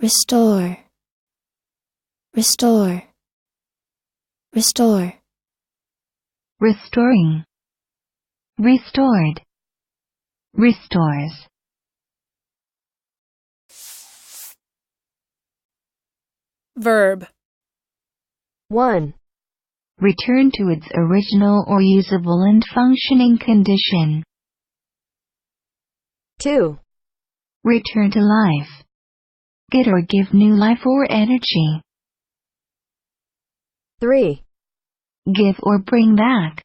restore, restore, restore, restoring, restored, restores. Verb. 1. Return to its original or usable and functioning condition. 2. Return to life. Get or give new life or energy. 3. Give or bring back.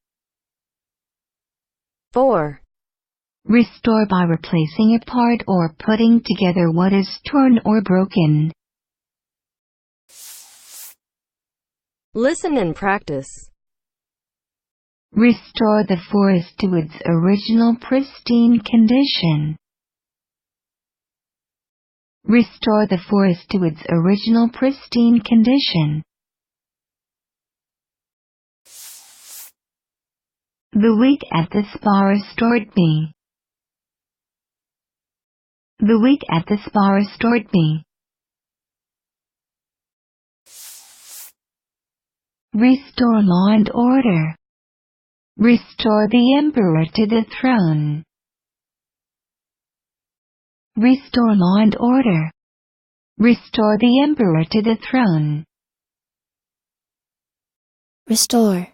4. Restore by replacing a part or putting together what is torn or broken. Listen and practice. Restore the forest to its original pristine condition. Restore the forest to its original pristine condition. The week at the spa restored me. The week at the spa restored me. Restore law and order. Restore the emperor to the throne. Restore law and order. Restore the emperor to the throne. restore.